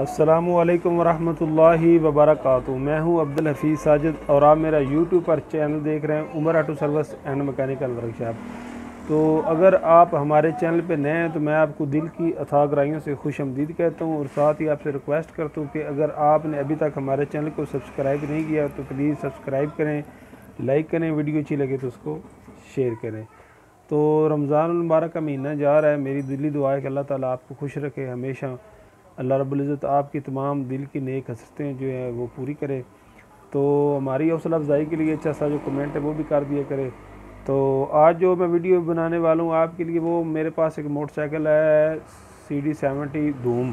अस्सलामुअलैकुम वरहमतुल्लाहि वबरकातुहू। मैं हूं अब्दुल हफीज़ साजिद और आप मेरा यूट्यूब पर चैनल देख रहे हैं Umar auto service and mechanical workshop. तो अगर आप हमारे चैनल पे नए हैं तो मैं आपको दिल की अथाह गहराइयों से खुशआमदीद कहता हूं और साथ ही आपसे रिक्वेस्ट करता हूं कि अगर आपने अभी तक हमारे चैनल को सब्सक्राइब नहीं किया तो प्लीज़ सब्सक्राइब करें, लाइक करें, वीडियो अच्छी लगे तो उसको शेयर करें। तो रमज़ान मुबारक का महीना जा रहा है। मेरी दिली दुआ है कि अल्लाह ताला आपको खुश रखे हमेशा। अल्लाह रब्बुल इज़्ज़त आपकी तमाम दिल की नेक हसरतें जो है वो पूरी करे। तो हमारी हौसला अफजाई के लिए अच्छा सा जो कमेंट है वो भी कर दिया करे। तो आज जो मैं वीडियो बनाने वाला हूँ आपके लिए, वो मेरे पास एक मोटरसाइकिल है CD70 धूम।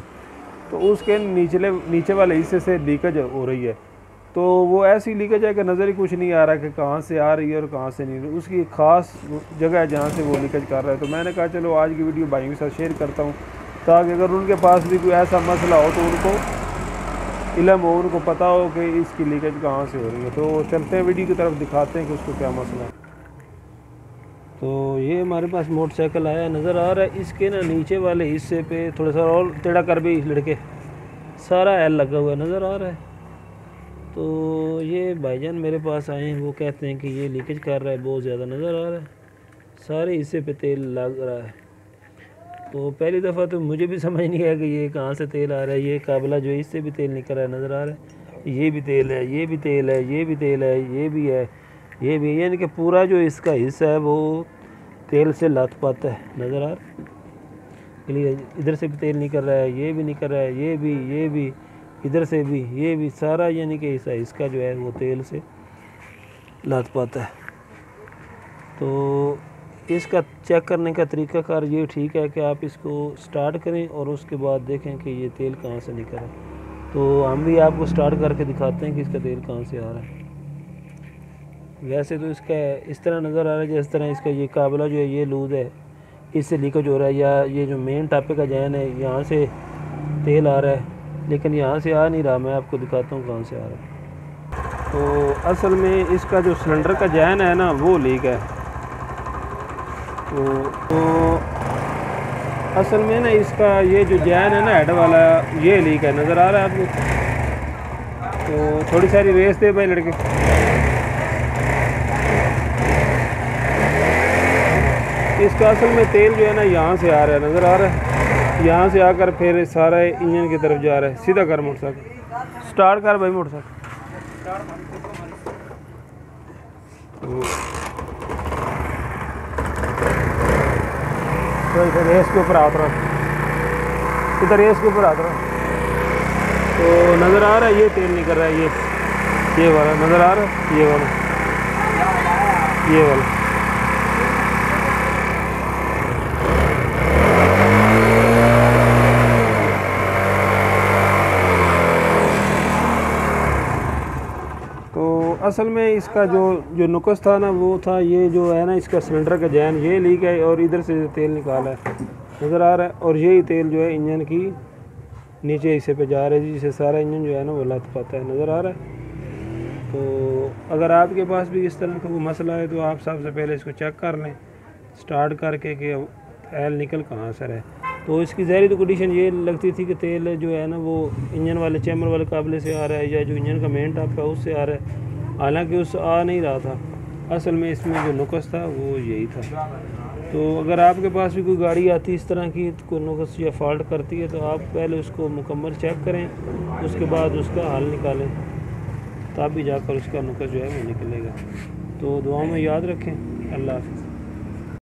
तो उसके नीचे वाले हिस्से से लीकेज हो रही है। तो वो ऐसी लीकेज है कि नज़र ही कुछ नहीं आ रहा कि कहाँ से आ रही है और कहाँ से नहीं। उसकी ख़ास जगह है जहाँ से वो लीकेज कर रहा है। तो मैंने कहा चलो आज की वीडियो भाइयों के साथ शेयर करता हूँ ताकि अगर उनके पास भी कोई ऐसा मसला हो तो उनको इल्म हो, उनको पता हो कि इसकी लीकेज कहाँ से हो रही है। तो चलते हैं वीडियो की तरफ, दिखाते हैं कि उसको क्या मसला है। तो ये हमारे पास मोटरसाइकिल आया, नज़र आ रहा है। इसके ना नीचे वाले हिस्से पे थोड़ा सा और टेढ़ा कर भी लड़के सारा एल लगा हुआ नज़र आ रहा है। तो ये भाईजान मेरे पास आए हैं, वो कहते हैं कि ये लीकेज कर रहा है, बहुत ज़्यादा नज़र आ रहा है, सारे हिस्से पे तेल लग रहा है। तो पहली दफ़ा तो मुझे भी समझ नहीं आया कि ये कहाँ से तेल आ रहा है। ये काबला जो है इससे भी तेल निकल रहा है, नज़र आ रहा है। ये भी तेल है, ये भी तेल है, ये भी तेल है, ये भी है, ये भी, यानी कि पूरा जो इसका हिस्सा है वो तेल से लथपथ है, नज़र आ रहा है। इधर से भी तेल निकल रहा है, ये भी निकल रहा है, ये भी इधर से भी, ये भी सारा यानी कि हिस्सा इसका जो है वो तेल से लथपथ है। तो इसका चेक करने का तरीक़ाकार ये ठीक है कि आप इसको स्टार्ट करें और उसके बाद देखें कि ये तेल कहाँ से निकल रहा है। तो हम भी आपको स्टार्ट करके दिखाते हैं कि इसका तेल कहाँ से आ रहा है। वैसे तो इसका इस तरह नज़र आ रहा है जिस तरह इसका ये काबला जो है ये लूज़ है, इससे लीकेज हो रहा है, या ये जो मेन टापे का जैन है यहाँ से तेल आ रहा है, लेकिन यहाँ से आ नहीं रहा। मैं आपको दिखाता हूँ कहाँ से आ रहा है। तो असल में इसका जो सिलेंडर का जैन है ना वो लीक है। तो असल में ना इसका ये जो जैन है ना हेड वाला, ये लीक है, नज़र आ रहा है आपको। तो थोड़ी सारी रेस दे भाई लड़के। इसका असल में तेल जो है ना यहाँ से आ रहा है, नज़र आ रहा है, यहाँ से आकर फिर सारा इंजन की तरफ जा रहा है। सीधा कर मोटरसाइकिल, स्टार्ट कर भाई मोटरसाइकिल। तो इधर रेस के ऊपर आता रहा, इधर रेस के ऊपर आता रहा। तो नज़र आ रहा है ये तेल निकल रहा है, ये वाला नज़र आ रहा है, ये वाला। तो असल में इसका जो नुक्स था ना वो था ये जो है ना इसका सिलेंडर का जैन ये लीक है और इधर से तेल निकाला है, नज़र आ रहा है। और यही तेल जो है इंजन की नीचे हिस्से पे जा रहा है जिससे सारा इंजन जो है ना वो लथपथ है, नज़र आ रहा है। तो अगर आपके पास भी इस तरह का कोई मसला है तो आप सबसे पहले इसको चेक कर लें स्टार्ट करके कि एल निकल कहाँ से है। तो इसकी ज़ाहिरी तो कंडीशन ये लगती थी कि तेल जो है ना वो इंजन वाले चैम्बर वाले काबले से आ रहा है या जो इंजन का मेन टाप है उससे आ रहा है, हालांकि उससे आ नहीं रहा था। असल में इसमें जो नुक्स था वो यही था। तो अगर आपके पास भी कोई गाड़ी आती है इस तरह की, कोई नुक्स या फॉल्ट करती है, तो आप पहले उसको मुकम्मल चेक करें, उसके बाद उसका हल निकालें, तब भी जाकर उसका नुक्स जो है वो निकलेगा। तो दुआ में याद रखें। अल्लाह हाफ़िज़।